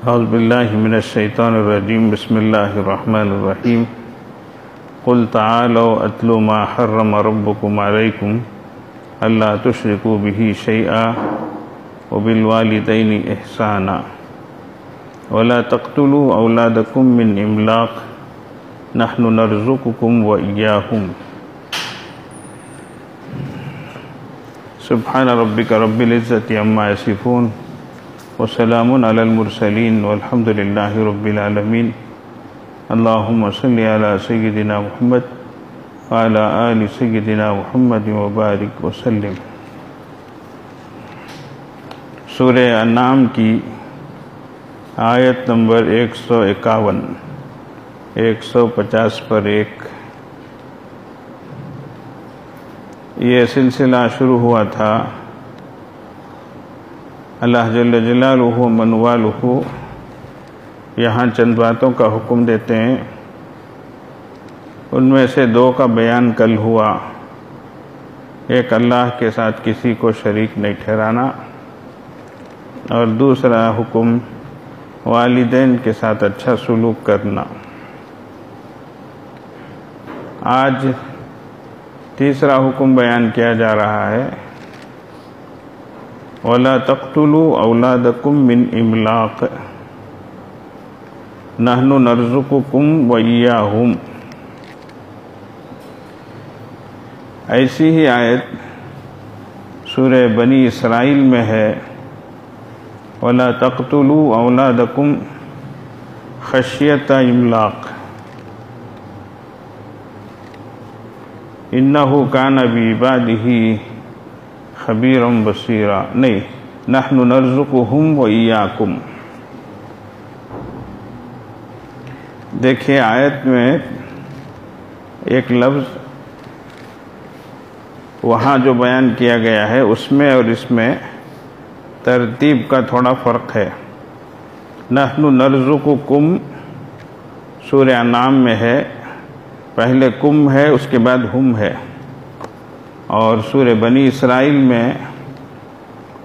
औज़ु बिल्लाहि मिनश शैतानिर रजीम बिस्मिल्लाहिर्रहमानिर्रहीम क़ुल तआलौ अत्लु मा हर्रम रब्बुकुम अलैकुम अल्ला तुश्रिकू बिही शैआ व बिल वालिदैनि इहसाना वला तक़्तुलू औलादकुम मिन इमलाक़ नहनु नर्ज़ुक़ुकुम व इय्याहुम सुब्हान रब्बिका रब्बिल इज़्ज़ति अम्मा यसिफ़ून व सलामुन अलल मुरसलीन वल्हम्दुलिल्लाहि रब्बिल आलमीन। अल्लाहुम्मा सल्लि अला सय्यिदिना मुहम्मद व अला आलि सय्यिदिना मुहम्मद व बारिक व सल्लिम। सूरह अन्नाम की आयत नंबर 151, 150 पर एक ये सिलसिला शुरू हुआ था। अल्लाह जल्ल जलालुहु मन वालुहु यहाँ चंद बातों का हुक्म देते हैं, उनमें से दो का बयान कल हुआ। एक अल्लाह के साथ किसी को शरीक नहीं ठहराना और दूसरा हुक्म वालिदैन के साथ अच्छा सुलूक करना। आज तीसरा हुक्म बयान किया जा रहा है, वला तक़्तुलू औलादकुम मिन इमलाक़ नहनु नर्ज़ुक़ुकुम व इय्याहुम। ऐसी ही आयत सूरह बनी इसराइल में है, वला तक़्तुलू औलादकुम खश्यत इमलाक़ इन्नहु कान बिइबादिही खबीरम बसीरा। नहीं, नहनु नर्ज़ुक़ुहुम व इय्याकुम। देखिए आयत में एक लफ्ज़ वहाँ जो बयान किया गया है उसमें और इसमें तरतीब का थोड़ा फ़र्क है। नहनु नर्ज़ुक़ुकुम सूरह अन्नाम में है, पहले कुम है उसके बाद हुम है, और सूरह बनी इसराइल में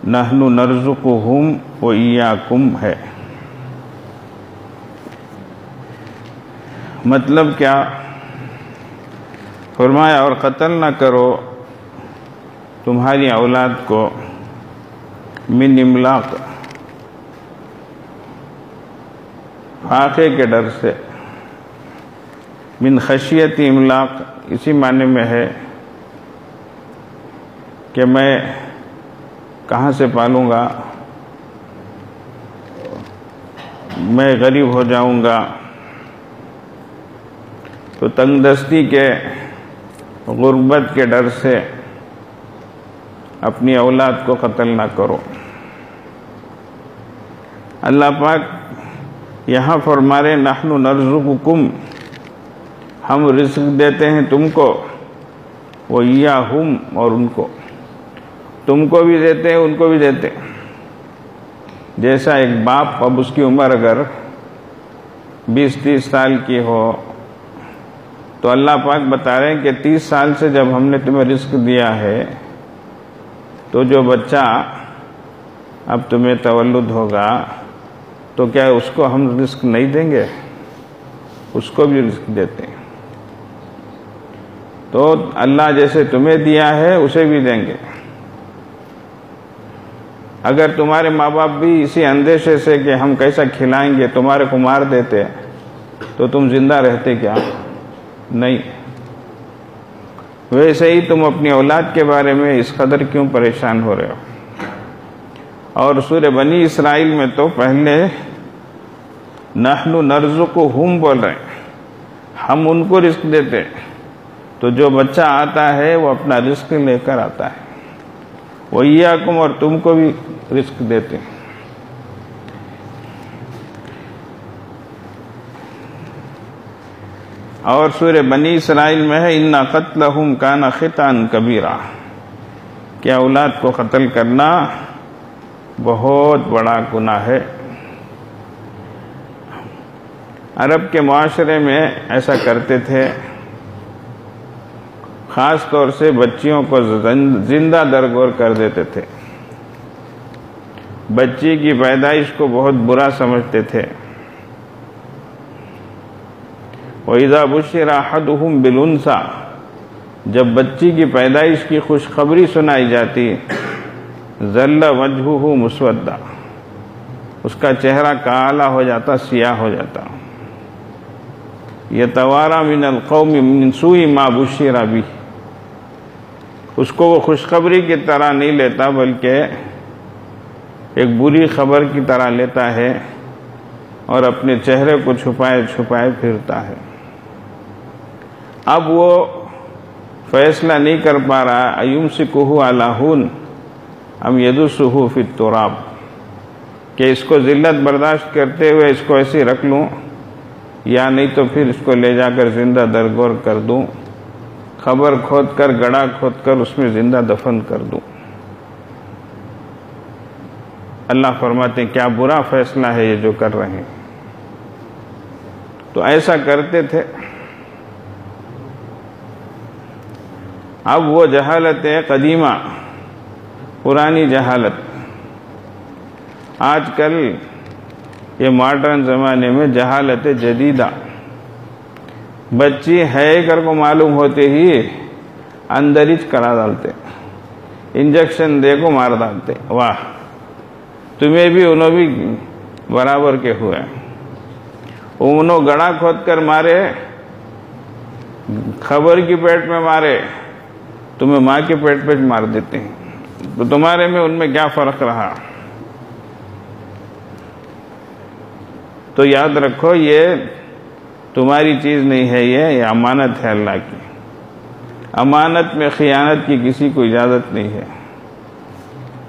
नहनु नर्ज़ुक़ुहुम व इय्याकुम है। मतलब क्या फरमाया, और कत्ल न करो तुम्हारी औलाद को मिन इमलाक़ फाक़े के डर से, मिन खशियत इमलाक़ इसी माने में है कि मैं कहाँ से पालूँगा, मैं गरीब हो जाऊँगा, तो तंगदस्ती के गुर्बत के डर से अपनी औलाद को कत्ल ना करो। अल्लाह पाक यहाँ फरमा रहे, नहनु नर्ज़ुक़ुकुम, हम रिज़्क़ देते हैं तुमको, वो इय्याहुम और उनको, तुमको भी देते हैं उनको भी देते हैं। जैसा एक बाप, अब उसकी उम्र अगर 20-30 साल की हो तो अल्लाह पाक बता रहे हैं कि 30 साल से जब हमने तुम्हें रिज़्क़ दिया है तो जो बच्चा अब तुम्हें तवल्लुद होगा तो क्या उसको हम रिज़्क़ नहीं देंगे? उसको भी रिज़्क़ देते हैं। तो अल्लाह जैसे तुम्हें दिया है उसे भी देंगे। अगर तुम्हारे माँ बाप भी इसी अंदेशे से कि हम कैसा खिलाएंगे तुम्हारे को मार देते तो तुम जिंदा रहते क्या? नहीं। वैसे ही तुम अपनी औलाद के बारे में इस कदर क्यों परेशान हो रहे हो? और सूरह बनी इसराइल में तो पहले नहनु नर्ज़ुक़ुहुम बोल रहे हैं, हम उनको रिज़्क़ देते, तो जो बच्चा आता है वो अपना रिज़्क़ लेकर आता है। वो इय्याकुम, और तुमको भी रिज़्क़ देते हैं। और सूरह बनी इसराइल में है, इन्ना क़त्लहुम काना ख़ितान कबीरा, कि औलाद को कत्ल करना बहुत बड़ा गुनाह है। अरब के मुआशरे में ऐसा करते थे, ख़ास तौर से बच्चियों को जिंदा दरगोर कर देते थे। बच्ची की पैदाइश को बहुत बुरा समझते थे। वइज़ा बुश्शिरा अहदुहुम बिलुन्सा, जब बच्ची की पैदाइश की खुशखबरी सुनाई जाती, ज़ल्ल वजहुहु मुस्वद्दा, उसका चेहरा काला हो जाता, सियाह हो जाता। यतवारा मिनल कौमि मिन सूइ मा बुश्शिरा बिह, उसको वो खुशखबरी की तरह नहीं लेता बल्कि एक बुरी खबर की तरह लेता है और अपने चेहरे को छुपाए छुपाए फिरता है। अब वो फैसला नहीं कर पा रहा, अयुमसिकुहु अला हुन अम यदुसुहु फित तुराब, कि इसको जिल्लत बर्दाश्त करते हुए इसको ऐसे रख लूं या नहीं तो फिर इसको ले जाकर जिंदा दरगोर कर दूं, खबर खोद कर, गड़ा खोद कर उसमें जिंदा दफन कर दूं। अल्लाह फरमाते क्या बुरा फैसला है ये जो कर रहे हैं। तो ऐसा करते थे। अब वो जहालत है कदीमा, पुरानी जहालत। आजकल ये मॉडर्न ज़माने में जहालत जदीदा। बच्ची है कर को मालूम होते ही अंदर ही करा डालते, इंजेक्शन दे को मार डालते। वाह, तुम्हें भी उन्हों भी बराबर के हुए। उन्हों गड़ा खोद कर मारे, खबर की पेट में मारे, तुम्हें माँ के पेट पे मार देते हैं। तो तुम्हारे में उनमें क्या फर्क रहा? तो याद रखो ये तुम्हारी चीज नहीं है, ये अमानत है अल्लाह की। अमानत में खियानत की किसी को इजाजत नहीं है।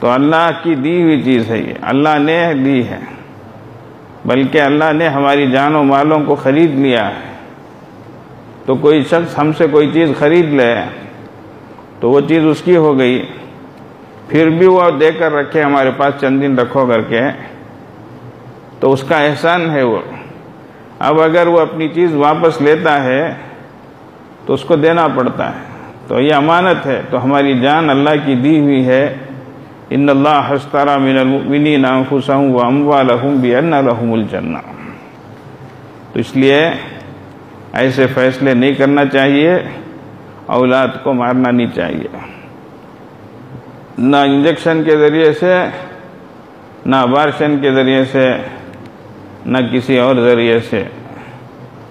तो अल्लाह की दी हुई चीज है ये, अल्लाह ने दी है, बल्कि अल्लाह ने हमारी जानों मालों को खरीद लिया है। तो कोई शख्स हमसे कोई चीज खरीद ले तो वो चीज उसकी हो गई, फिर भी वो देकर रखे हमारे पास चंद दिन रखो करके, तो उसका एहसान है वो। अब अगर वो अपनी चीज वापस लेता है तो उसको देना पड़ता है। तो ये अमानत है। तो हमारी जान अल्लाह की दी हुई है। इन्नल्लाह हश्तरा मिनल मुमिनीना अनफुसहुम व अम्वालहुम बिअन्ना लहुमुल जन्नह। तो इसलिए ऐसे फैसले नहीं करना चाहिए, औलाद को मारना नहीं चाहिए, ना इंजेक्शन के ज़रिए से, ना अबार्शन के ज़रिए से, ना किसी और ज़रिए से।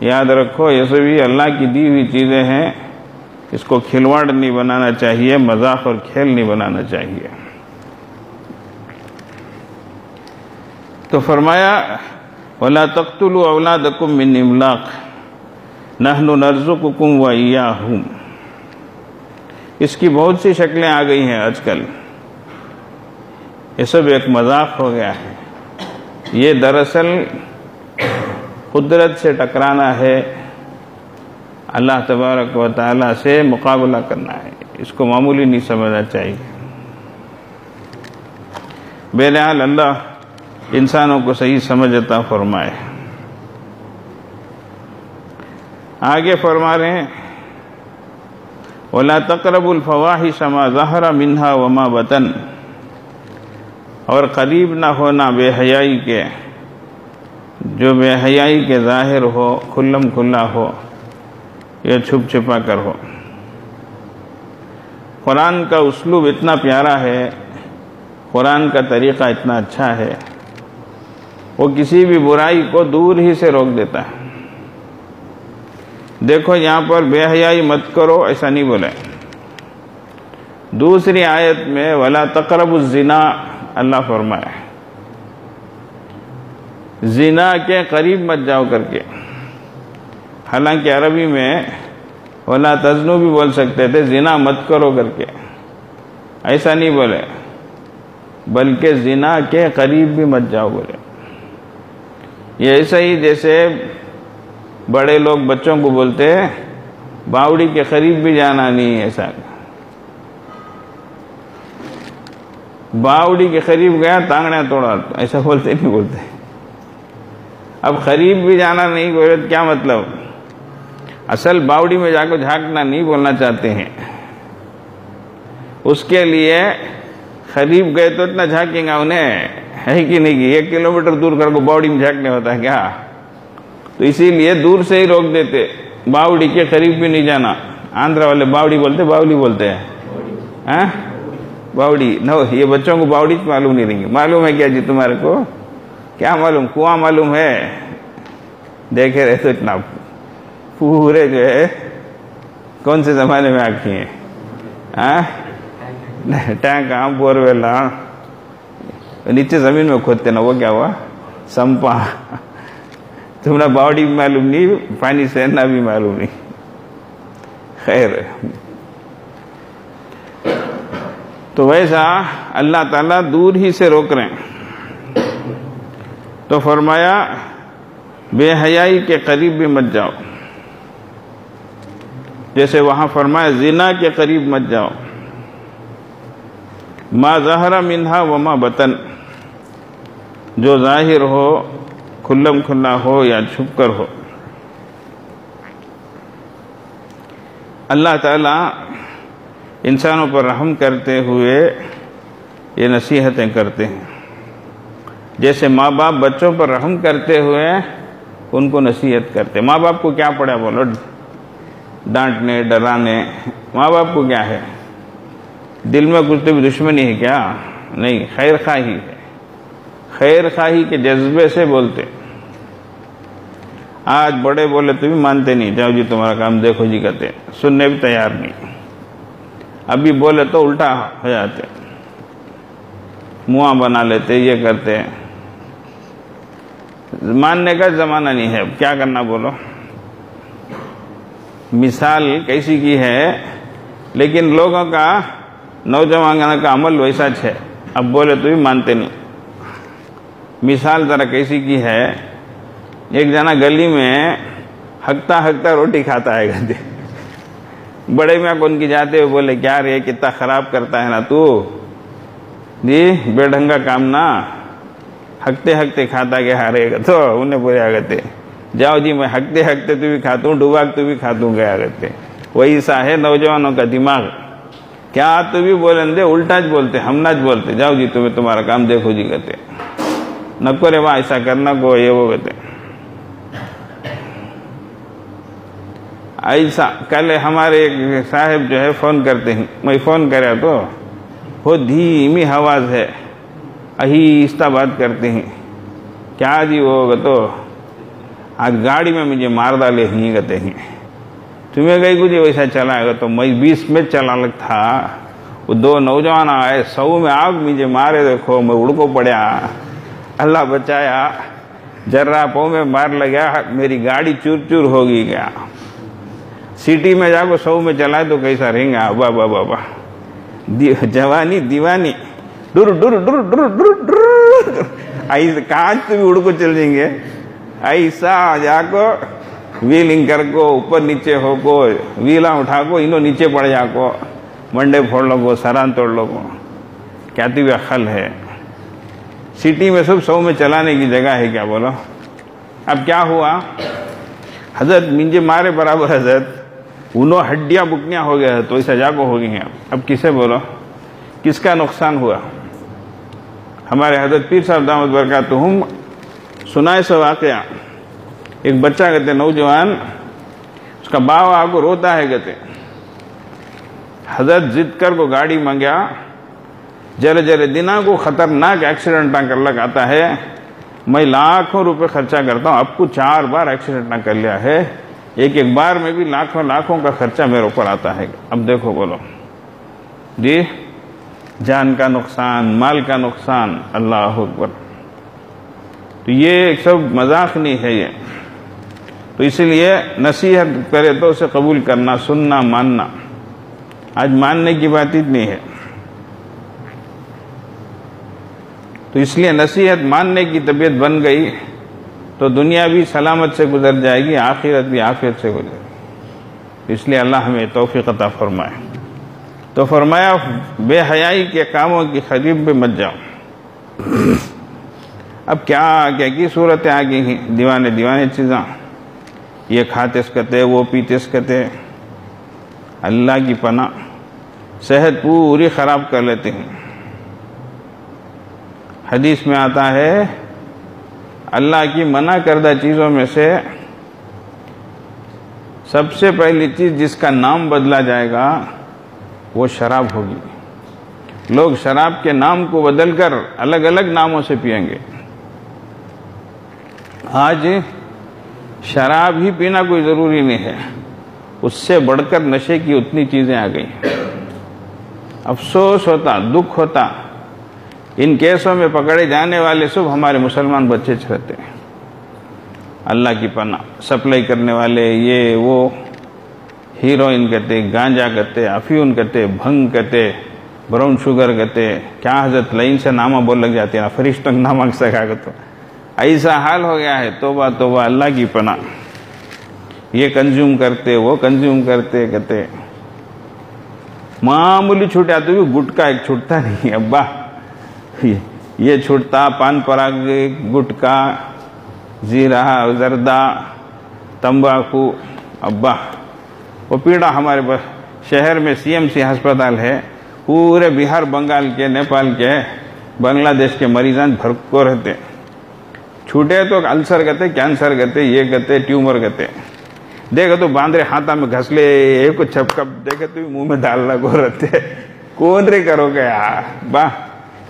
याद रखो ये सभी अल्लाह की दी हुई चीज़ें हैं, इसको खिलवाड़ नहीं बनाना चाहिए, मजाक और खेल नहीं बनाना चाहिए। तो फरमाया वला तक़्तुलू औलादकुम मिन इमलाक़ नहनु नर्ज़ुकुकुम व इय्याहुम। इसकी बहुत सी शक्लें आ गई हैं आजकल। ये सब एक मजाक हो गया है। ये दरअसल कुदरत से टकराना है, अल्लाह तबारक व तआला से मुकाबला करना है। इसको मामूली नहीं समझना चाहिए। बहरहाल अल्लाह इंसानों को सही समझ अता फरमाए। आगे फरमा रहे हैं वला तक़रबुल फ़वाहिश मा ज़हरा मिन्हा व मा बतन, और करीब ना होना बेहयाई के, जो बेहयाई के ज़ाहिर हो, खुल्लम खुल्ला हो या छुप छुपा कर हो। कुरान का उसलूब इतना प्यारा है, कुरान का तरीक़ा इतना अच्छा है, वो किसी भी बुराई को दूर ही से रोक देता है। देखो यहाँ पर बेहयाई मत करो ऐसा नहीं बोले। दूसरी आयत में वला तक़रबुज़ ज़िना अल्लाह फरमाए, ज़िना के करीब मत जाओ करके। हालांकि अरबी में वला तज़्नु भी बोल सकते थे, ज़िना मत करो करके, ऐसा नहीं बोले, बल्कि ज़िना के करीब भी मत जाओ बोले। ये ऐसा ही जैसे बड़े लोग बच्चों को बोलते हैं बावड़ी के करीब भी जाना नहीं है। ऐसा बावड़ी के करीब गया तांगड़ा तोड़ा, ऐसा बोलते नहीं बोलते। अब करीब भी जाना नहीं बोले तो क्या मतलब? असल बावड़ी में जाकर झांकना नहीं बोलना चाहते हैं। उसके लिए करीब गए तो इतना झांकेंगे उन्हें, है कि नहीं कि 1 किलोमीटर दूर कर को बावड़ी में झांकने होता है क्या? तो इसीलिए दूर से ही रोक देते, बावड़ी के करीब भी नहीं जाना। आंध्र वाले बावड़ी बोलते, बावली बोलते हैं, हाँ बावड़ी। नो, ये बच्चों को बावड़ी मालूम नहीं रहेंगे। मालूम है क्या जी तुम्हारे को? क्या मालूम? कुआं मालूम है? देखे रहे तो इतना पूरे जो है कौन से जमाने में आखी है, हाँ टैंक, हाँ बोरवेल, हाँ नीचे जमीन में खोदते ना, वो क्या हुआ? संपा। तुम्हारा बावड़ी भी मालूम नहीं, पानी सहना भी मालूम नहीं। खैर, तो वैसा अल्लाह ताला दूर ही से रोक रहे हैं। तो फरमाया बेहयाई के करीब भी मत जाओ, जैसे वहां फरमाया जिना के करीब मत जाओ। मा ज़हरा मिन्हा व मा बतन, जो जाहिर हो, खुल्लम खुल्ला हो या छुप कर हो। अल्लाह ताला इंसानों पर रहम करते हुए ये नसीहतें करते हैं। जैसे माँ बाप बच्चों पर रहम करते हुए उनको नसीहत करते। माँ बाप को क्या पड़ा बोलो? डांटने, डराने। माँ बाप को क्या है? दिल में कुछ तो भी दुश्मनी है क्या? नहीं, खैर खाही है। खैर खाही के जज्बे से बोलते। आज बड़े बोले तो भी मानते नहीं, जाओ जी तुम्हारा काम देखो जी कहते, सुनने भी तैयार नहीं। अभी बोले तो उल्टा हो जाते, मुँह बना लेते, ये करते। मानने का जमाना नहीं है, क्या करना बोलो? मिसाल कैसी की है, लेकिन लोगों का, नौजवान का अमल वैसा है, अब बोले तो भी मानते नहीं। मिसाल जरा कैसी की है, एक जना गली में हकता हकता रोटी खाता है गधे। बड़े में कौन की जाते हुए बोले क्या रे, कितना खराब करता है ना तू जी, बेढंगा काम ना, हकते हकते खाता के हारेगा। तो उन्हें बोले आगते, जाओ जी मैं हकते हकते तू भी खाता हूँ, डुबा तू भी खातू गया आगते। वही सा है नौजवानों का दिमाग, क्या तू भी बोलें दे, उल्टा ज बोलते, हम ना ज बोलते, जाओ जी तुम्हें तुम्हारा काम देखो जी कहते, नको रे वाह ऐसा करना को ये वो कहते। ऐसा कल हमारे एक साहब जो है फ़ोन करते हैं, मैं फ़ोन करा तो वो धीमी आवाज़ है, आहिस्ता बात करते हैं। क्या जी वो तो आज गाड़ी में मुझे मार डाले ही कहते हैं, तुम्हें कहीं कुछ वैसा चलाएगा। तो मैं 20 में चला लग था, वो 2 नौजवान आए, 100 में आग मुझे मारे, देखो मैं उड़ को पड़ा, अल्लाह बचाया, जर्रा पाँव में मार लगा, मेरी गाड़ी चूर चूर हो गई। क्या सिटी में जाको 100 में चलाए तो कैसा रहेगा? बाबा बाबा, जवानी दीवानी, डुर डुर डुर डुर डुर डुर, ऐसे कांच तो भी उड़ को चल जाएंगे। ऐसा जाको व्हीलिंग कर को, ऊपर नीचे हो को, व्हीला उठा को, इनो नीचे पड़ जाको, मंडे फोड़ लो को, सरान तोड़ लो को। क्या तो अखल है? सिटी में सब 100 में चलाने की जगह है क्या बोलो? अब क्या हुआ, हजरत मिंजे मारे बराबर हजरत, उन्हों हड्डियां बुकनियां हो गया है, तो ऐसा जाको हो गई हैं। अब किसे बोलो, किसका नुकसान हुआ? हमारे हजरत पीर साहब दामद बरकातुहुम सुनाए सो वाकया। एक बच्चा कहते नौजवान, उसका बाप आपको रोता है कहते, हजरत जिद कर को गाड़ी मांगा, जरे जरे दिना को खतरनाक एक्सीडेंट ना कर लग आता है, मैं लाखों रुपए खर्चा करता हूँ, आपको 4 बार एक्सीडेंट ना कर लिया है, एक एक बार में भी लाखों लाखों का खर्चा मेरे ऊपर आता है। अब देखो बोलो जी, जान का नुकसान, माल का नुकसान, अल्लाह अकबर। तो ये सब मजाक नहीं है ये। तो इसलिए नसीहत करे तो उसे कबूल करना, सुनना, मानना। आज मानने की बात इतनी है, तो इसलिए नसीहत मानने की तबीयत बन गई तो दुनिया भी सलामत से गुजर जाएगी, आखिरत भी आफियत से गुजरेगी। इसलिए अल्लाह हमें तौफीक अता फरमाए। तो फरमाया बेहयाई के कामों की करीब भी मत जाओ। अब क्या क्या की सूरतें आ गई हैं, दीवाने दीवाने चीज़ा, ये खाते सकते, वो पीते सकते, अल्लाह की पनाह, सेहत पूरी ख़राब कर लेते हैं। हदीस में आता है अल्लाह की मना करदा चीज़ों में से सबसे पहली चीज़ जिसका नाम बदला जाएगा वो शराब होगी। लोग शराब के नाम को बदलकर अलग अलग नामों से पिएंगे। आज शराब ही पीना कोई ज़रूरी नहीं है, उससे बढ़कर नशे की उतनी चीज़ें आ गई। अफसोस होता, दुख होता, इन केसों में पकड़े जाने वाले सब हमारे मुसलमान बच्चे रहते हैं। अल्लाह की पनाह, सप्लाई करने वाले ये वो, हीरोइन कहते, गांजा कहते, अफीम कहते, भंग कहते, ब्राउन शुगर कहते, क्या हजरत लाइन से नामा बोल लग जाते हैं ना, फरिश्तों का नामा सका तो ऐसा हाल हो गया है। तौबा तौबा, अल्लाह की पनाह। ये कंज्यूम करते, वो कंज्यूम करते कहते, मामूली छूटा तो भी गुटका एक छूटता नहीं अब्बा, ये छूटता, पान पराग, गुटका, जीरा, जर्दा, तंबाकू, अब्बा। वो पीड़ा हमारे शहर में CMC अस्पताल है, पूरे बिहार, बंगाल के, नेपाल के, बांग्लादेश के मरीजान भर को रहते। छूटे तो अल्सर कहते, कैंसर कहते, ये कहते, ट्यूमर कहते। देखो तो बांद्रे हाथा में घसले, एक छपका देखे तो मुंह में डालना को रहते। कौन रे करोगे यार, वाह,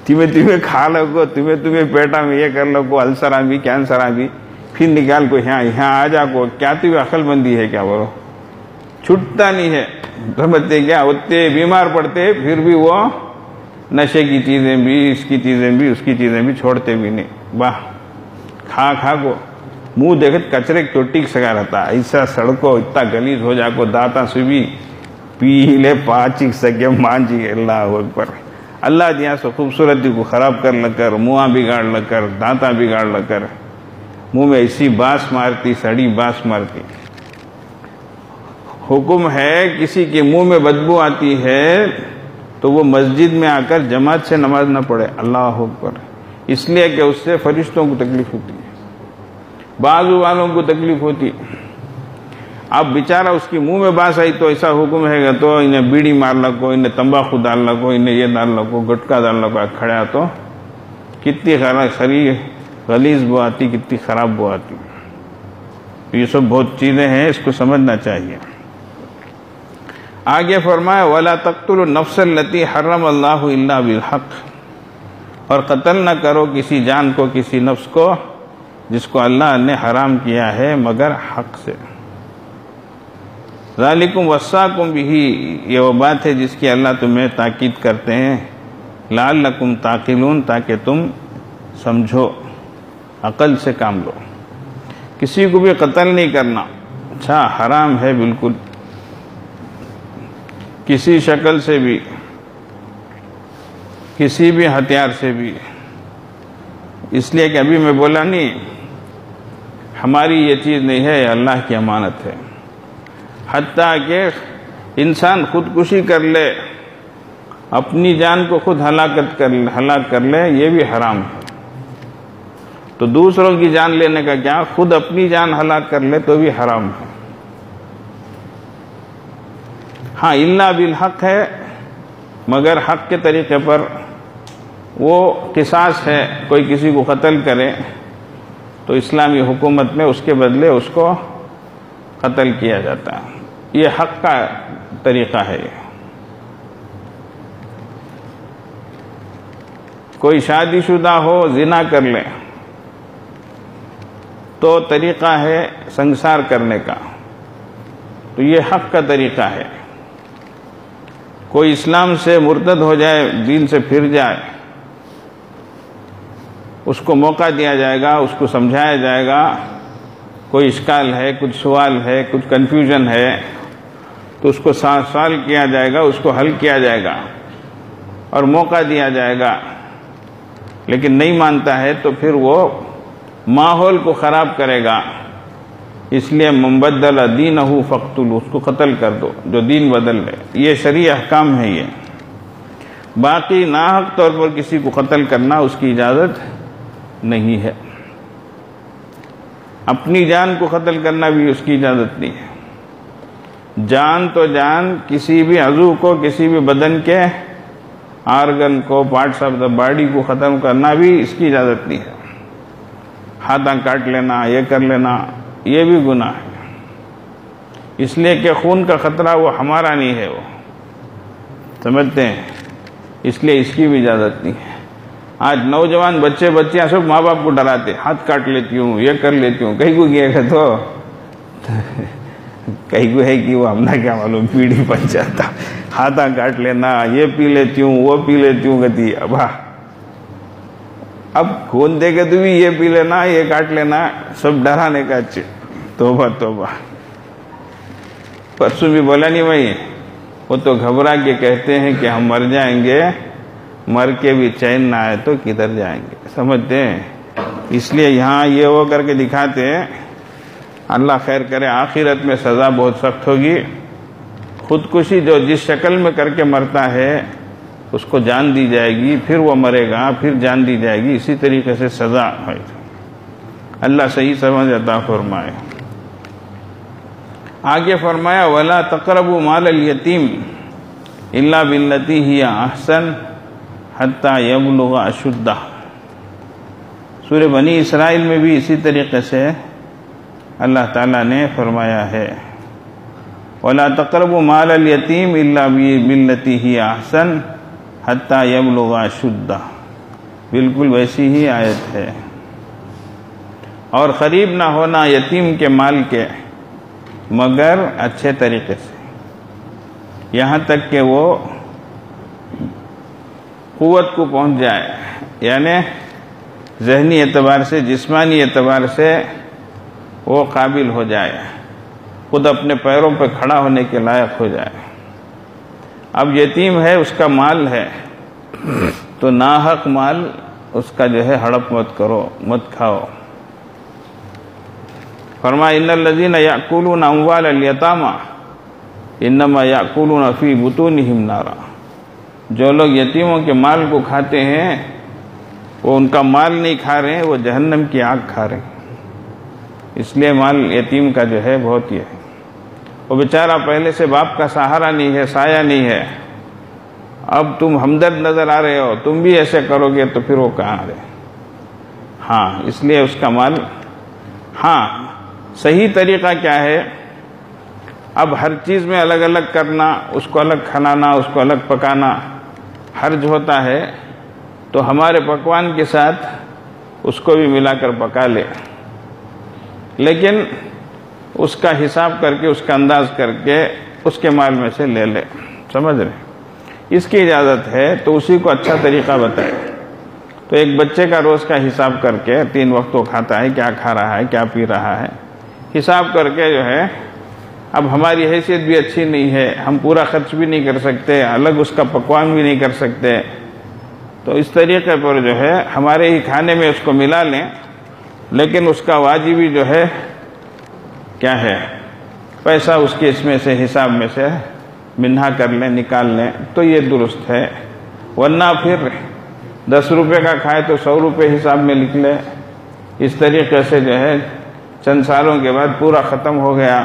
तुम्हें खा लो, तुम्हें पेटा में ये कर लो को, अल्सर आ भी, कैंसर आ भी, फिर निकाल को यहाँ आ जा को, क्या तुम्हें अकलमंदी है क्या? बोलो, छूटता नहीं है। समझते क्या, उतने बीमार पड़ते, फिर भी वो नशे की चीज़ें भी, इसकी चीज़ें भी, उसकी चीज़ें भी छोड़ते भी नहीं। वाह, खा को मुंह देखे कचरे की चोटी सगा रहता, ऐसा सड़को इतना गलीज हो जाको, दाता सुबी पी ले, पाची सके मांझी। अल्लाह अकबर। अल्लाह दिया सो खूबसूरती को खराब कर लकर, मुँह बिगाड़ लकर, दांता बिगाड़ लकर, मुंह में ऐसी बांस मारती, सड़ी बांस मारती। हुक्म है किसी के मुंह में बदबू आती है तो वो मस्जिद में आकर जमात से नमाज न पढ़े। अल्लाह अकबर। इसलिए कि उससे फरिश्तों को तकलीफ होती है, बाजू वालों को तकलीफ होती। अब बेचारा उसकी मुंह में बांस आई तो ऐसा हुक्म है तो इन्हें बीड़ी मार लको, इन्हें तंबाकू डाल लको, इन्हें ये डाल लको, गुटखा डाल लको, खड़ा तो कितनी शरीर गलीज बो आती, कितनी खराब बो आती। ये सब बहुत चीज़ें हैं, इसको समझना चाहिए। आगे फरमाया वला तक़्तुलु नफ्सल लती हर्रम अल्लाहु इल्ला बिल हक़, और कत्ल न करो किसी जान को, किसी नफ्स को जिसको अल्लाह ने हराम किया है मगर हक से। ज़ालिकुम वस्साकुम बिही, ये वो बात है जिसकी अल्लाह तुम्हें ताकीद करते हैं, लअल्लकुम ताक़िलून, ताकि तुम समझो, अकल से काम लो। किसी को भी कत्ल नहीं करना, अच्छा हराम है बिल्कुल, किसी शक्ल से भी, किसी भी हथियार से भी। इसलिए कि अभी मैं बोला नहीं, हमारी ये चीज़ नहीं है, अल्लाह की अमानत है। हत्ता कि इंसान खुदकुशी कर ले, अपनी जान को खुद हलाक कर ले, ये भी हराम है। तो दूसरों की जान लेने का क्या, खुद अपनी जान हलाक कर ले तो भी हराम है। हाँ, इल्ला बिल हक है, मगर हक के तरीके पर। वो किसास है, कोई किसी को कत्ल करे तो इस्लामी हुकूमत में उसके बदले उसको कत्ल किया जाता है। ये हक का तरीका है। कोई शादीशुदा हो, जिना कर ले तो तरीका है संसार करने का, तो ये हक का तरीका है। कोई इस्लाम से मुर्तद हो जाए, दीन से फिर जाए, उसको मौका दिया जाएगा, उसको समझाया जाएगा। कोई इश्काल है, कुछ सवाल है, कुछ कन्फ्यूजन है तो उसको सवाल किया जाएगा, उसको हल किया जाएगा और मौका दिया जाएगा। लेकिन नहीं मानता है तो फिर वो माहौल को ख़राब करेगा। इसलिए मुबद्दल दीनहु फ़क़्तुलू, उसको कत्ल कर दो जो दीन बदल ले। ये शरई अहकाम है ये। बाकी नाहक तौर पर किसी को कत्ल करना उसकी इजाज़त नहीं है। अपनी जान को कत्ल करना भी उसकी इजाज़त नहीं है। जान तो जान, किसी भी अज़ू को, किसी भी बदन के आर्गन को, पार्ट्स ऑफ द बॉडी को ख़त्म करना भी इसकी इजाज़त नहीं है। हाथा काट लेना, ये कर लेना, ये भी गुनाह है। इसलिए कि खून का ख़तरा वो हमारा नहीं है, वो समझते हैं, इसलिए इसकी भी इजाज़त नहीं है। आज नौजवान बच्चे बच्चियाँ सब माँ बाप को डराते, हाथ काट लेती हूँ, ये कर लेती हूँ। कहीं को गया है तो कहीं को है कि वो हमने क्या मालूम पीढ़ी बन जाता, हाथा काट लेना, ये पी लेती हूँ, वो पी लेती हूँ गति। अब खून दे के तो भी ये पी लेना, ये काट लेना, सब डराने का अच्छे। तोबा तोबा। परसों भी बोला नहीं भाई, वो तो घबरा के कहते हैं कि हम मर जाएंगे, मर के भी चैन ना आए तो किधर जाएंगे, समझते हैं। इसलिए यहाँ ये वो करके दिखाते हैं। अल्लाह खैर करे, आखिरत में सज़ा बहुत सख्त होगी। खुदकुशी जो जिस शक्ल में करके मरता है उसको जान दी जाएगी, फिर वो मरेगा, फिर जान दी जाएगी, इसी तरीके से सज़ा है। अल्लाह सही समझ अता फरमाए। आगे फरमाया वला तक़रबू मालल यतीम इल्ला बिल्लती हिया अहसन हत्ता यबलुगा अशुद्दा। सूरह बनी इसराइल में भी इसी तरीके से अल्लाह ताला ने फरमाया है वला तक़रबू मालल यतीम इल्ला बिल्लती हिया अहसन हत्ता यबलुगा अशुद्दा। बिल्कुल वैसी ही आयत है। और करीब ना होना यतीम के माल के मगर अच्छे तरीके से, यहाँ तक कि वो क़ुव्वत को पहुँच जाए, यानी ज़हनी एतबार से, जिस्मानी एतबार से वो काबिल हो जाए, खुद अपने पैरों पर खड़ा होने के लायक हो जाए। अब यतीम है, उसका माल है, तो नाहक माल उसका जो है हड़प मत करो, मत खाओ। फरमाया इन्नल लज़ीना याकुलूना अम्वालल यतामा इन्नमा याकुलूना फी बुतूनिहिम नारा। जो लोग यतीमों के माल को खाते हैं वो उनका माल नहीं खा रहे हैं, वो जहन्नम की आग खा रहे हैं। इसलिए माल यतीम का जो है बहुत ही है। वो बेचारा पहले से बाप का सहारा नहीं है, साया नहीं है, अब तुम हमदर्द नज़र आ रहे हो, तुम भी ऐसे करोगे तो फिर वो कहाँ रहे। हाँ, इसलिए उसका माल, हाँ सही तरीक़ा क्या है, अब हर चीज़ में अलग अलग करना, उसको अलग खिलाना, उसको अलग पकाना हर्ज होता है, तो हमारे पकवान के साथ उसको भी मिलाकर पका ले, लेकिन उसका हिसाब करके, उसका अंदाज करके उसके माल में से ले ले, समझ रहे। इसकी इजाज़त है तो उसी को अच्छा तरीक़ा बताए। तो एक बच्चे का रोज़ का हिसाब करके, 3 वक्त वो खाता है, क्या खा रहा है, क्या पी रहा है, हिसाब करके जो है, अब हमारी हैसियत भी अच्छी नहीं है, हम पूरा खर्च भी नहीं कर सकते, अलग उसका पकवान भी नहीं कर सकते, तो इस तरीके पर जो है हमारे ही खाने में उसको मिला लें, लेकिन उसका वाजिबी जो है क्या है, पैसा उसके इसमें से हिसाब में से मिन्हा कर लें, निकाल लें, तो ये दुरुस्त है। वरना फिर 10 रुपये का खाए तो 100 रुपये हिसाब में लिख ले। इस तरीके से जो है चंद सालों के बाद पूरा ख़त्म हो गया,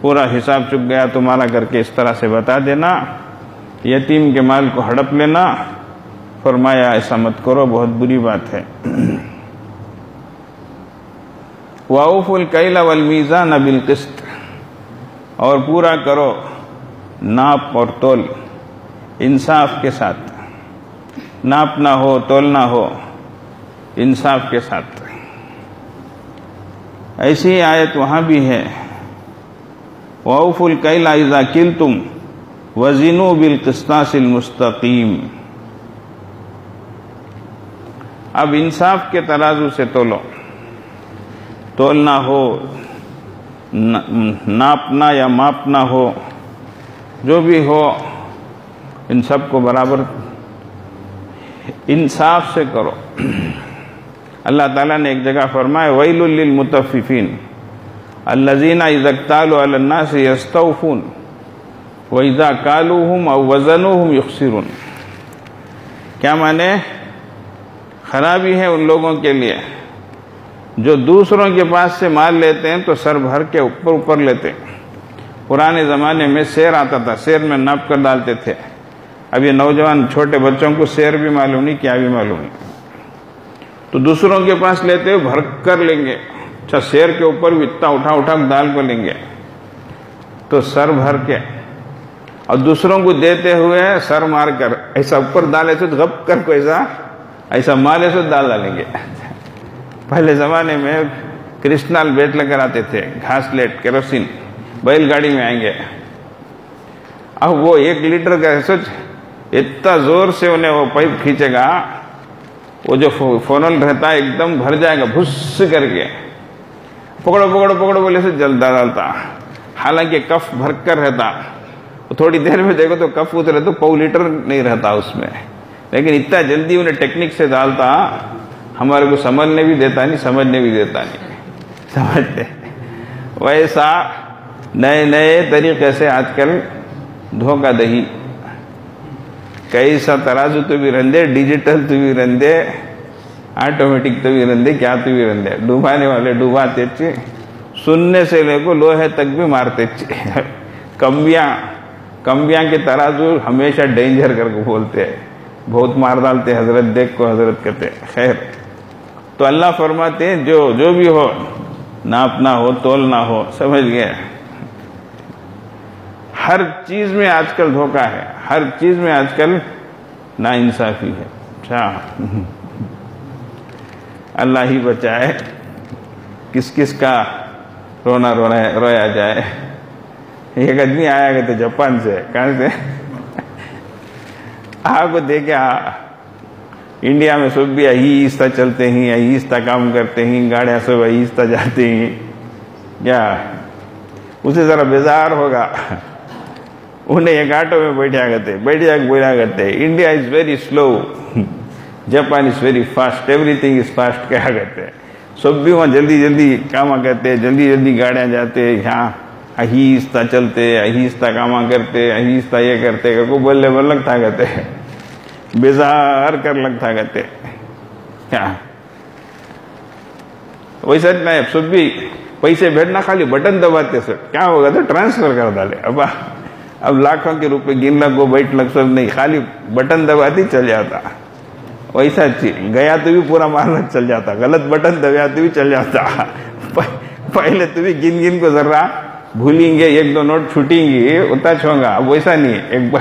पूरा हिसाब चुक गया तुम्हारा करके इस तरह से बता देना, यतीम के माल को हड़प लेना। फरमाया ऐसा मत करो, बहुत बुरी बात है। वाउफुल कैला वल मीज़ान बिल क़िस्त, और पूरा करो नाप और तोल इंसाफ के साथ। नापना हो, तोलना हो इंसाफ के साथ। ऐसी आयत वहाँ भी है, वाउफुल कैला इज़ा किल्तुम वज़िनू बिल क़िस्तासिल मुस्तक़ीम। अब इंसाफ के तराजू से तोलो, तोलना हो, नापना या मापना हो, जो भी हो, इन सब को बराबर इंसाफ से करो। अल्लाह ताला ने एक जगह फरमाया वैलुल लिल मुतफ़्फ़िफ़ीन अल्लज़ीना इज़ा इक्तालू अलन नासि यस्तौफ़ून व इज़ा कालूहुम अव वज़नूहुम युख़सिरून। क्या माने, खराबी है उन लोगों के लिए जो दूसरों के पास से माल लेते हैं तो सर भर के ऊपर ऊपर लेते हैं। पुराने ज़माने में शेर आता था, शेर में नाप कर डालते थे, अब ये नौजवान छोटे बच्चों को शेर भी मालूम नहीं, क्या भी मालूम नहीं, तो दूसरों के पास लेते हुए भर कर लेंगे। अच्छा, शेर के ऊपर भी इतना उठा उठा दाल को लेंगे तो सर भर के, और दूसरों को देते हुए सर मार कर ऐसा ऊपर डाले तो गप कर को ऐसा मारे तो दाल डालेंगे। पहले जमाने में कृष्णाल बेट लेकर आते थे, घास लेट केरोसिन, बैलगाड़ी में आएंगे। अब वो 1 लीटर का सोच, इतना जोर से उन्हें वो पाइप खींचेगा, वो जो फोनल रहता है एकदम भर जाएगा, भुस करके पकड़ो पकड़ो पकड़ो बोले से जलता डालता। हालांकि कफ भरकर रहता, तो थोड़ी देर में देखो तो कफ उतरे तो 1/4 लीटर नहीं रहता उसमें, लेकिन इतना जल्दी उन्हें टेक्निक से डालता, हमारे को समझने भी देता नहीं, समझने भी देता नहीं, समझते। वैसा नए नए तरीके से आजकल धोखा दही, कैसा तराजू तो भी रंदे, डिजिटल तो भी रंदे, ऑटोमेटिक तो भी रंदे, क्या तो भी रंदे, डुबाने वाले डुबाते चे, सुनने से लेको लोहे तक भी मारते चे। कम्बियां के तराजू हमेशा डेंजर करके बोलते हैं, बहुत मार डालते, हजरत देख को हजरत कहते। खैर, तो अल्लाह फरमाते हैं जो भी हो, नापना हो तोलना हो, समझ गए। हर चीज में आजकल धोखा है, हर चीज में आजकल नाइंसाफी है। अच्छा, अल्लाह ही बचाए, किस किस का रोना रोया जाए। एक आदमी आया गया तो जापान से, कहां से आपको देखे, इंडिया में सब भी अहिस्ता चलते हैं, अहिस्ता काम करते हैं, गाड़ियां सब अहिस्ता जाते हैं, क्या उसे जरा बेजार होगा। उन्हें एक ऑटो में बैठ जाके बोला करते, India is very slow, Japan is very fast, everything is fast क्या कहते हैं। सब भी वहाँ जल्दी जल्दी काम करते, जल्दी जल्दी गाड़ियाँ जाते, यहाँ अहिस्ता चलते, अहिस्ता कामा करते, अहिस्ता ये करते, को बल्ले बल्ले लगता कहते, बेजार कर लगता कहते। क्या वैसा नहीं, सब भी पैसे भेजना खाली बटन दबाते सर, क्या होगा तो ट्रांसफर कर डाले। अब लाखों के रुपए गिन लग को बैठ लग सब नहीं, खाली बटन दबाती चल जाता। वैसा चीज गया तो भी पूरा मारना चल जाता, गलत बटन दबाया तो भी चल जाता। पहले तो भी गिन गिन को जरा भूलेंगे, 1-2 नोट छूटेंगे, उतना छोंगा। अब वैसा नहीं, एक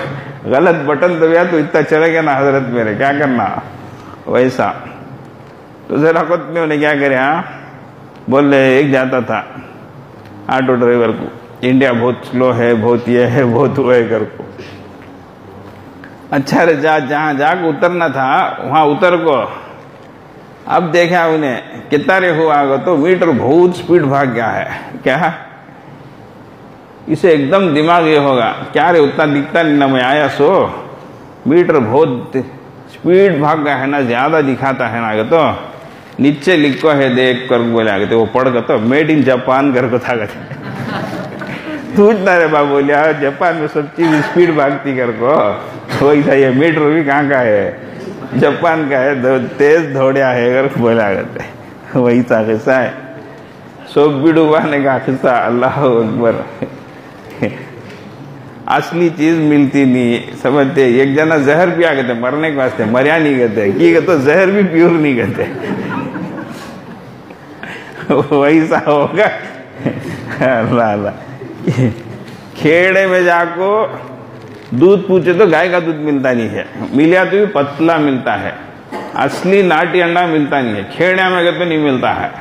गलत बटन दबाया तो इतना चलेगा ना हजरत मेरे, क्या करना वैसा। तो जरा खुद में उन्हें क्या करे, बोल रहे, एक जाता था ऑटो ड्राइवर को, इंडिया बहुत स्लो है, बहुत ये है, बहुत वो है कर को। अच्छा रे, जहां जाकर उतरना था वहां उतर को। अब देखा उन्हें कितना रे हुआ तो मीटर बहुत स्पीड भाग गया है। क्या इसे एकदम दिमाग ये होगा, क्या रे उतना दिखता नहीं ना, मैं आया सो, मीटर बहुत स्पीड भाग गया है ना, ज्यादा दिखाता है ना। तो नीचे लिखो है देख कर बोला, वो पढ़ कर तो मेड इन जापान कर को था। पूछना रे बाबू, बोलिया जापान में सब चीज स्पीड भागती कर को, वैसा ये मीटर भी कहाँ का है, जापान का है, तेज दौड़िया है कर बोला करते। वैसा कैसा है, सब भी डुबाने का किस्सा। अल्लाह अकबर, असली चीज मिलती नहीं, समझते। एक जना जहर पिया कहते मरने के वास्ते, मरिया नहीं कहते, की कहते जहर भी प्योर नहीं कहते। वैसा होगा। अल्लाह अल्लाह, खेड़े में जाको दूध पूछे तो गाय का दूध मिलता नहीं है, मिला तो भी पतला मिलता है, असली नाटी अंडा मिलता नहीं है। खेड़े में कहते नहीं मिलता है,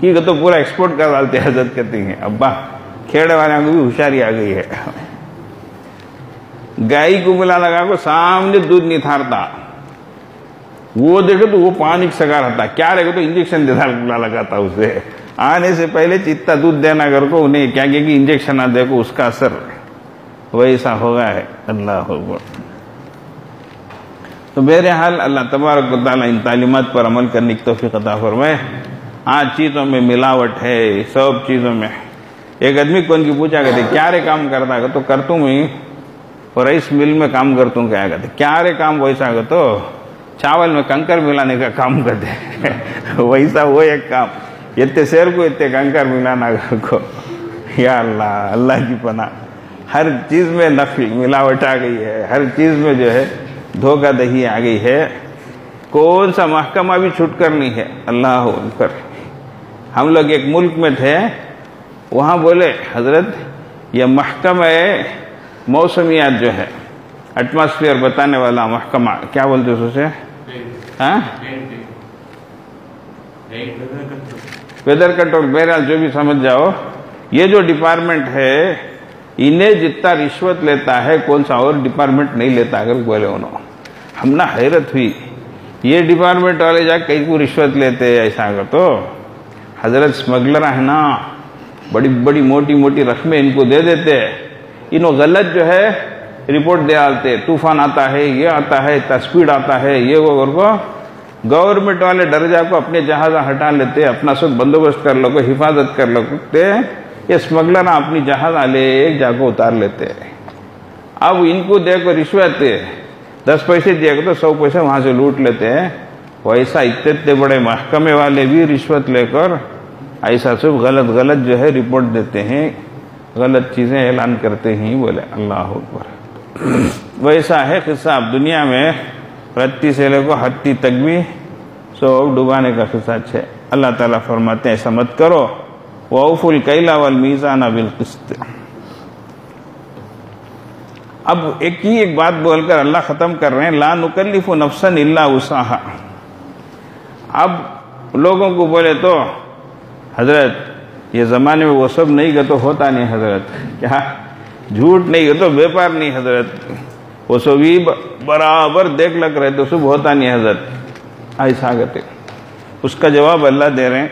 कि तो पूरा एक्सपोर्ट कर डालते हैं, हजरत कहते हैं। अब्बा खेड़े वाले को भी होशियारी आ गई है। गाय को मिला लगा को सामने दूध नहीं थारता, वो देखो तो वो पानी सगा रहता, क्या रहेगा तो इंजेक्शन देता लगाता उसे, आने से पहले चित्ता दूध देना कर को उन्हें क्या कि इंजेक्शन आ देखो उसका असर वैसा होगा है। अल्लाह अकबर। तो बहरहाल अल्लाह तबारक व तआला इन तालीमात पर अमल करने की तौफीक अता फरमाए। आज चीज़ों में मिलावट है, सब चीज़ों में। एक आदमी कौन की पूछा करते क्या रे काम करता है, तो करतूँ मैं राइस मिल में काम करतूँ, क्या कहते क्या रे काम वैसा कर, तो चावल में कंकर मिलाने का काम करते। वैसा वो एक काम, इतने शेर को इतने कंकर मिलाना को। या अल्लाह, अल्लाह की पनाह। हर चीज़ में नकल मिलावट आ गई है, हर चीज़ में जो है धोखाधड़ी आ गई है। कौन सा महकमा भी छूट कर नहीं है। अल्लाह अकबर। हम लोग एक मुल्क में थे, वहाँ बोले हजरत ये महकमा मौसमियात जो है, एटमॉस्फेयर बताने वाला महकमा, क्या बोलते हो उसे? हाँ, वेदर कंट्रोल, बहरहाल जो भी समझ जाओ, ये जो डिपार्टमेंट है इन्हें जितना रिश्वत लेता है कौन सा और डिपार्टमेंट नहीं लेता। अगर बोले उन्होंने, हम ना हैरत हुई, ये डिपार्टमेंट वाले जाके कहीं को रिश्वत लेते ऐसा। अगर तो हजरत स्मगलर है ना, बड़ी बड़ी मोटी मोटी रकमें इनको दे देते, इन्हों गलत जो है रिपोर्ट दे डालते, तूफान आता है, ये आता है, स्पीड आता है, ये वो को गवर्नमेंट वाले डर जाको अपने जहाज़ हटा लेते, अपना सब बंदोबस्त कर लो, हिफाजत कर लोते। ये स्मगलर अपनी जहाज़ आले एक जाको उतार लेते। अब इनको देखो रिश्वत 10 पैसे दिए तो 100 पैसे वहाँ से लूट लेते हैं। वैसा इतने बड़े महकमे वाले भी रिश्वत लेकर ऐसा सब गलत गलत जो है रिपोर्ट देते हैं, गलत चीज़ें ऐलान करते हैं। बोले अल्लाह अकबर। वैसा है किस्सा अब दुनिया में, रत्ती से लेकर हत्ती तक भी सब डुबाने का किस्सा है। अल्लाह ताला फरमाते हैं ऐसा मत करो, वौफुल कैला वल मीज़ान बिल क़िस्त। अब एक बात बोलकर अल्लाह ख़त्म कर रहे हैं, ला नुकल्लिफु नफ्सन इल्ला वुसाहा। अब लोगों को बोले तो हजरत ये ज़माने में वो सब नहीं गए तो होता नहीं हजरत, क्या झूठ नहीं गए तो व्यापार नहीं हजरत, वो सभी बराबर देख लग रहे तो सब होता नहीं हजरत, ऐसा गते। उसका जवाब अल्लाह दे रहे हैं,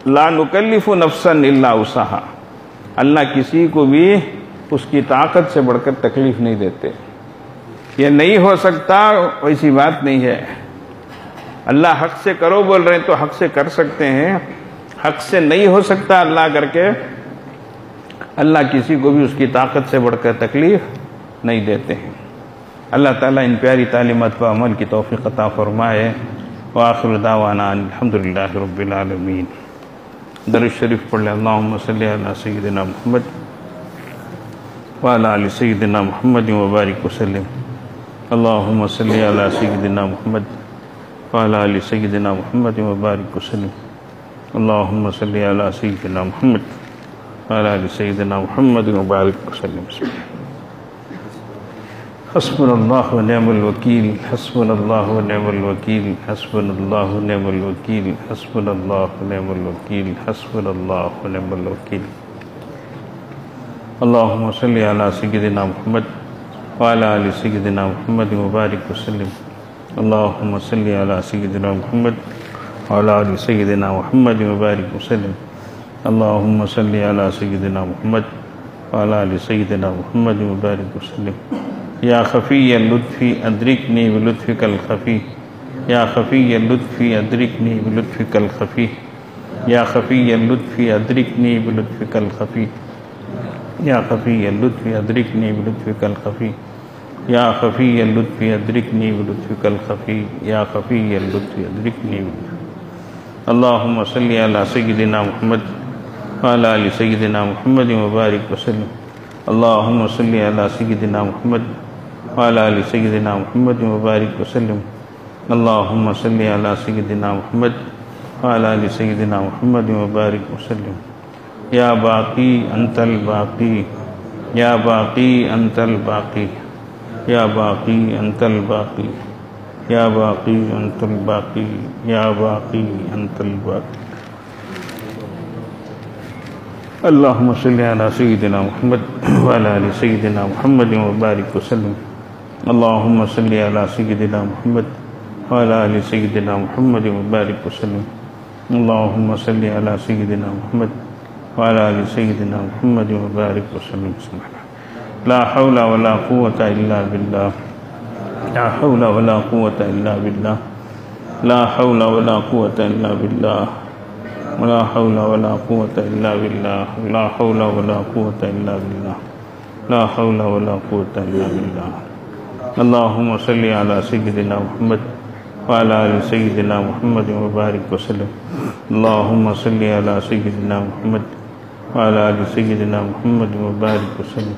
ला नुकल्लिफु नफ्सन इल्ला वुसाहा। अल्लाह किसी को भी उसकी ताकत से बढ़कर तकलीफ नहीं देते। ये नहीं हो सकता वैसी बात नहीं है। अल्लाह हक से करो बोल रहे हैं तो हक से कर सकते हैं, हक से नहीं हो सकता अल्लाह करके, अल्लाह किसी को भी उसकी ताकत से बढ़कर तकलीफ नहीं देते हैं। अल्लाह ताला इन प्यारी तालीमात पर अमल की तौफीक अता फरमाए। व आखिर दावाना अल्हम्दुलिल्लाहि रब्बिल आलमीन। दरूद शरीफ पढ़ लें। अल्लाहुम्मा सल्ली अला सय्यिदिना मुहम्मद व अला आलि सय्यिदिना मुहम्मद व बारिक वसल्लिम। अल्लाहुम्मा सल्ली अला सय्यिदिना मुहम्मद व अला आलि सय्यिदिना मुहम्मद व बारिक वसल्लिम। अल्लाहुम्मा सल्ली अला सय्यिदिना मुहम्मद व अला आलि सय्यिदिना मुहम्मद व बारिक वसल्लिम। हस्बुनल्लाहु व निअमल वकील, हस्बुनल्लाहु व निअमल वकील, हस्बुनल्लाहु व निअमल वकील, हस्बुनल्लाहु व निअमल वकील, हस्बुनल्लाहु व निअमल वकील। अल्लाहुम्मा सल्ली अला सय्यिदिना मुहम्मद व अला आलि सय्यिदिना मुहम्मद व बारिक वसल्लिम। अल्लाहुम्मा सल्ली अला सय्यिदिना मुहम्मद व अला आलि सय्यिदिना मुहम्मद व बारिक वसल्लिम। अल्लाहुम्मा सल्ली अला सय्यिदिना मुहम्मद व अला आलि सय्यिदिना मुहम्मद व बारिक वसल्लिम। या खफ़ी लुत्फ़ी अदरिकनी बिलुत्फ़िकल खफ़ी, या खफ़ी लुत्फ़ी अदरिकनी बिलुत्फ़िकल खफ़ी, या खफ़ी लुत्फ़ी अदरिकनी बिलुत्फ़िकल खफ़ी, या खफ़ी लुत्फ़ी अदरिकनी बिलुत्फ़िकल खफ़ी, या खफ़ी लुत्फ़ी अदरिकनी बिलुत्फ़िकल खफ़ी, या खफ़ी लुत्फ़ी अदरिकनी। अल्लाहुम्मा सल्ली अला सय्यिदिना मुहम्मद व अला आलि सय्यिदिना मुहम्मद व बारिक वसल्लिम। अल्लाहुम्मा सल्ली अला सय्यिदिना मुहम्मद व अला आलि सय्यिदिना मुहम्मद व बारिक वसल्लिम। अल्लाहुम्मा सल्ली अला सय्यिदिना मुहम्मद व अला आलि सय्यिदिना मुहम्मद व बारिक वसल्लिम। या बाक़ी अंतल बाक़ी, या बाक़ी अंतल बाक़ी, या बाक़ी अंतल बाक़ी, या बाक़ी अंतल बाक़ी, या बाक़ी अंतल बाक़ी। अल्लाहुम्मा सल्ली अला सय्यिदिना मुहम्मद व अला आलि सय्यिदिना मुहम्मद व बारिक वसल्लिम। अल्लाहुम्मा सल्ली अला सय्यिदिना मुहम्मद व अला आलि सय्यिदिना मुहम्मद व बारिक वसल्लिम। अल्लाहुम्मा सल्ली अला सय्यिदिना मुहम्मद व अला आलि सय्यिदिना मुहम्मद व बारिक वसल्लिम। ला हौला वला कुव्वता इल्ला बिल्लाह, ला हौला वला कुव्वता इल्ला बिल्लाह, ला हौला वला कुव्वता इल्ला बिल्लाह, ला हौला वला कुव्वता इल्ला बिल्लाह, ला हौला वला कुव्वता इल्ला बिल्लाह, ला हौला वला कुव्वता इल्ला बिल्लाह। अल्लाहुम्मा सल्ली अला सय्यिदिना मुहम्मद व अला आलि सय्यिदिना मुहम्मद व बारिक वसल्लम। अल्लाहुम्मा सल्ली अला सय्यिदिना मुहम्मद व अला आलि सय्यिदिना मुहम्मद व बारिक वसल्लम।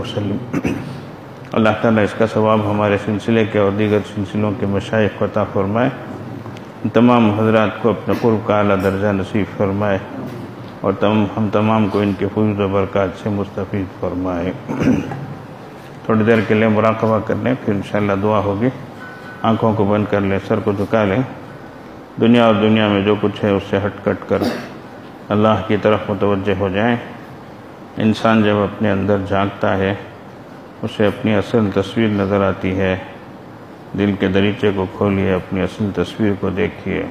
वसल्लम। अल्लाह ताला इसका सवाब हमारे सिलसिले के और दीगर सिलसिलों के मशाइख को अता फ़रमाए। तमाम हज़रात को अपने क़ुर्ब का आला दर्जा नसीब फ़रमाए और हम तमाम को इनके फ़ुज़ व बरक़ात से मुस्तफ़ीद फ़रमाए। थोड़ी देर के लिए मुराक़बा कर लें, फिर इंशाअल्लाह दुआ होगी। आँखों को बंद कर लें, सर को झुका लें। दुनिया और दुनिया में जो कुछ है उससे हट कट कर अल्लाह की तरफ मुतवज्जे हो जाएं। इंसान जब अपने अंदर झांकता है उसे अपनी असल तस्वीर नज़र आती है। दिल के दरीचे को खोलिए, अपनी असल तस्वीर को देखिए।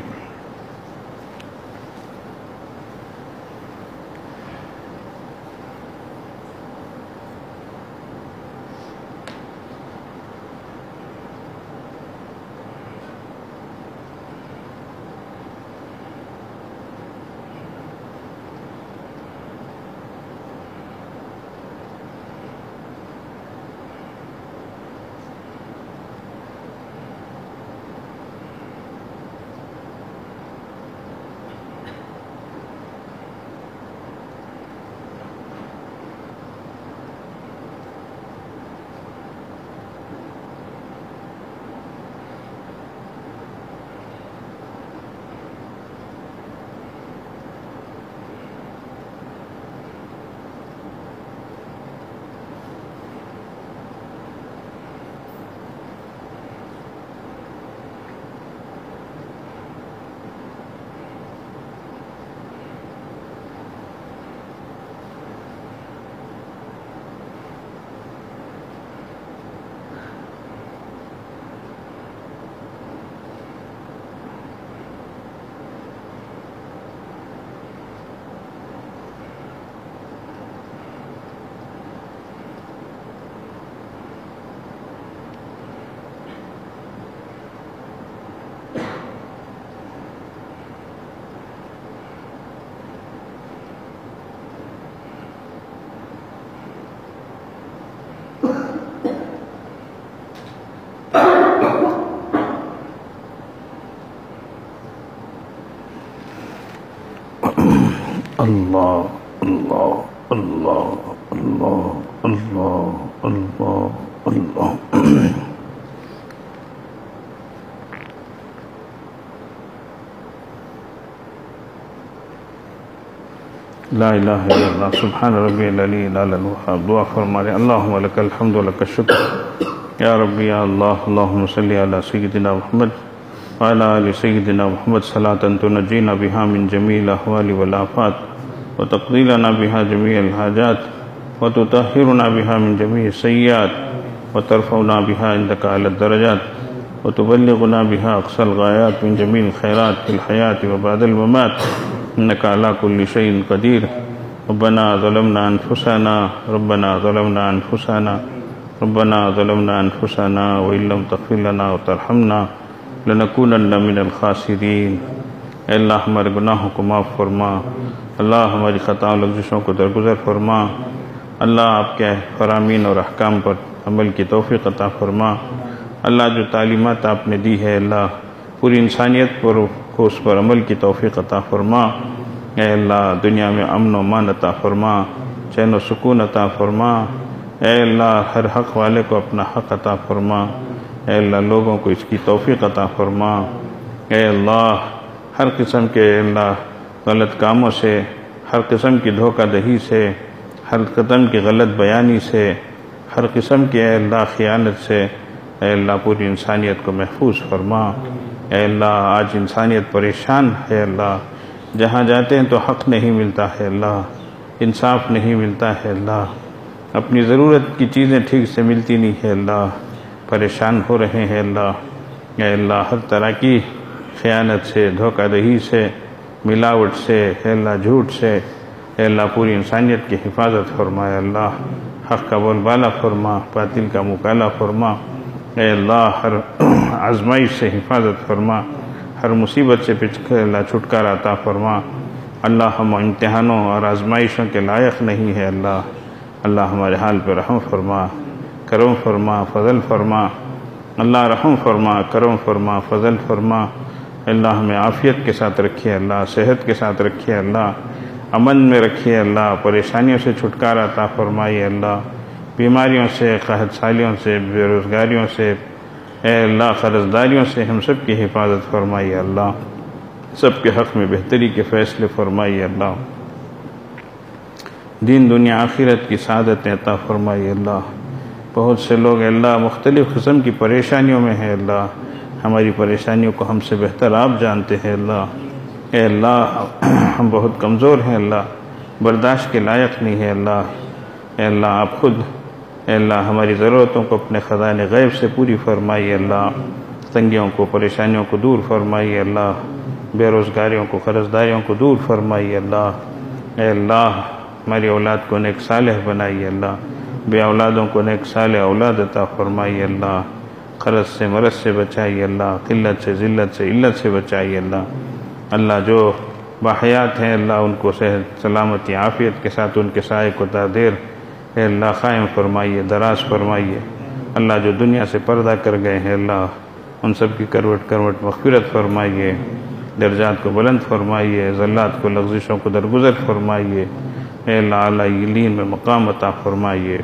अल्लाह अल्लाह अल्लाह अल्लाह अल्लाह अल्लाह अल्लाह। ला इलाहा इल्लल्लाह सुब्हान रब्बियल अलील वहाब। दुआ फरमा रहे अल्लाहुम्मा लकल हम्दु व लकश शुक्र या रब्बी या अल्लाह। अल्लाहुम्मा सल्लि अला सय्यिदिना मुहम्मद व अला आलि सय्यिदिना मुहम्मद सलातन तुनज्जीना बिहा मिन जमील अहवालि वल आफात व तक़दीलना बिहा जमीअल हाजात व तुतहिरुना बिहा मिन जमीअ सय्यात व तरफ़उना बिहा इंदका अला दरजात व तुबल्लिगुना बिहा अक़सल गायात मिन जमील खैरात फिल हयात व बादल ममात इन्नका अला कुल्लि शैइन क़दीर। रब्बना ज़लमना अनफुसना रब्बना ज़लमना अनफुसना रब्बना ज़लमना अनफुसना व इल्लम तग़फ़िर लना व तरहमना लनकूनन्ना मिनल ख़ासिरीन। अल्लाह हमारे गुनाहों को माफ़ फरमा, अल्लाह हमारी ख़ता और लग़्ज़िशों को दरगुज़र फरमा, अल्लाह आपके फ़रामीन और अहकाम पर अमल की तौफ़ीक़ अता फरमा। अल्लाह जो तालीमात आपने दी है अल्लाह पूरी इंसानियत पर को उस पर अमल की तौफ़ीक़ अता फ़रमा। ऐ अल्लाह दुनिया में अमन व मान अता फ़रमा, चैन व सुकून अता फ़रमा। ऐ अल्लाह हर हक़ वाले को अपना हक़ अता फ़रमा। ऐ अल्लाह लोगों को इसकी तौफ़ीक़ अता फ़रमा। ऐ अल्लाह हर किस्म के अल्लाह गलत कामों से, हर किस्म की धोखाधड़ी से, हर किस्म की गलत बयानी से, हर किस्म के अल्लाह ख़ियानत से ऐ अल्लाह पूरी इंसानियत को महफूज फरमा। ऐ अल्लाह आज इंसानियत परेशान है अल्लाह, जहाँ जाते हैं तो हक़ नहीं मिलता है अल्लाह, इंसाफ नहीं मिलता है अल्लाह, अपनी ज़रूरत की चीज़ें ठीक से मिलती नहीं है अल्लाह, परेशान हो रहे हैं अल्लाह। ऐ अल्लाह हर तरह की ख़यानत से, धोखाधड़ी से, मिलावट से, अल्लाह झूठ से अल्लाह पूरी इंसानियत की हिफाजत फरमाए अल्लाह। हक़ का बोलबाला फरमा, बातिल का मुकाला फरमा। ऐ अल्लाह हर आज़माइश से हिफाजत फरमा, हर मुसीबत से अल्लाह छुटकारा अता फरमा। अल्लाह हम इम्तिहानों और आज़माइशों के लायक नहीं है अल्लाह। अल्लाह हमारे हाल पर रहम फरमा, करम फरमा, फ़ज़ल फरमा। अल्लाह रहम फरमा, करम फरमा, फ़ज़ल फरमा। अल्लाह हमें आफ़ियत के साथ रखिए अल्लाह, सेहत के साथ रखिए अल्लाह, अमन में रखिए अल्लाह, परेशानियों से छुटकारा अता फरमाइए अल्लाह, बीमारियों से, क़हत सालियों से, बेरोज़गारियों से, ऐ अल्लाह क़र्ज़दारियों से हम सब की हिफाजत फरमाइए अल्लाह। सब के हक़ में बेहतरी के फ़ैसले फरमाइए अल्लाह। दीन दुनिया आखिरत की सादतें अता फरमाइए अल्लाह। बहुत से लोग अल्लाह मुख्तलिफ़ किस्म की परेशानियों में हैं अल्लाह, हमारी परेशानियों को हमसे बेहतर आप जानते हैं अल्लाह। ऐ अल्लाह हम बहुत कमज़ोर हैं अल्लाह, बर्दाश्त के लायक नहीं है अल्लाह। ऐ अल्लाह आप खुद अल्लाह हमारी ज़रूरतों को अपने ख़ज़ाने ग़ैब से पूरी फरमाइए अल्लाह। तंगियों को, परेशानियों को दूर फरमाइए अल्लाह, बेरोज़गारियों को, क़र्ज़दारियों को दूर फरमाइए अल्लाह। ऐ अल्लाह हमारी औलाद को नेक सालेह बनाइए अल्लाह, बे औलादों को नेक सालेह औलाद अता फरमाइए अल्लाह। क़र्ज़ से मरज़ से बचाइए अल्लाह, क़िल्लत से, ज़िल्लत से, इल्लत से बचाइए अल्लाह। अल्लाह जो बाहयात हैं अल्लाह उनको सेहत, सलामती, आफ़ियत के साथ उनके साए को देर अल्लाह क़ायम फरमाइए, दराज फरमाइए। अल्लाह जो दुनिया से पर्दा कर गए हैं अल्लाह उन सब की करवट करवट मग़फ़िरत फरमाइए, दर्जात को बुलंद फरमाइए, ज़ल्लात को, लग़्ज़िशों को दरगुज़र फरमाइए। ऐ अल्लाह आला इल्लीन में मक़ाम अता फरमाइए।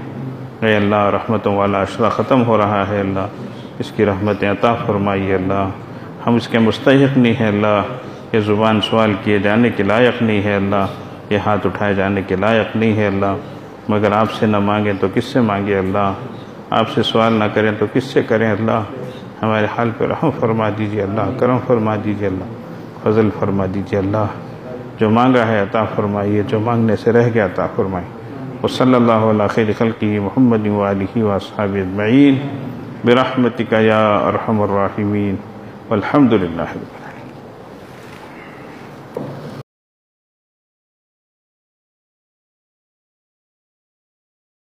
ऐ अल्लाह रहमतों वाला अशरा ख़त्म हो रहा है अल्लाह, इसकी रहमतें अता फरमाइए अल्लाह। हम इसके मुस्तहिक़ नहीं है अल्लाह, ये ज़ुबान सवाल किए जाने के लायक नहीं है अल्लाह, ये हाथ उठाए जाने के लायक नहीं है अल्लाह। मगर आपसे न मांगें तो किससे मांगे अल्लाह, आपसे सवाल ना करें तो किससे करें अल्लाह। हमारे हाल पर रहम फरमा दीजिए अल्लाह, करम फरमा दीजिए अल्लाह, फ़ज़ल फरमा दीजिए अल्लाह। जो मांगा है अता फरमाइए, जो मांगने से रह गया अता फरमाइए। व सल्लल्लाहु अला खैरि ख़ल्क़िही मुहम्मद व आलिही व अस्हाबिही अजमईन बिरहमतिका या अरहमर राहिमीन वल्हम्दुलिल्लाहि।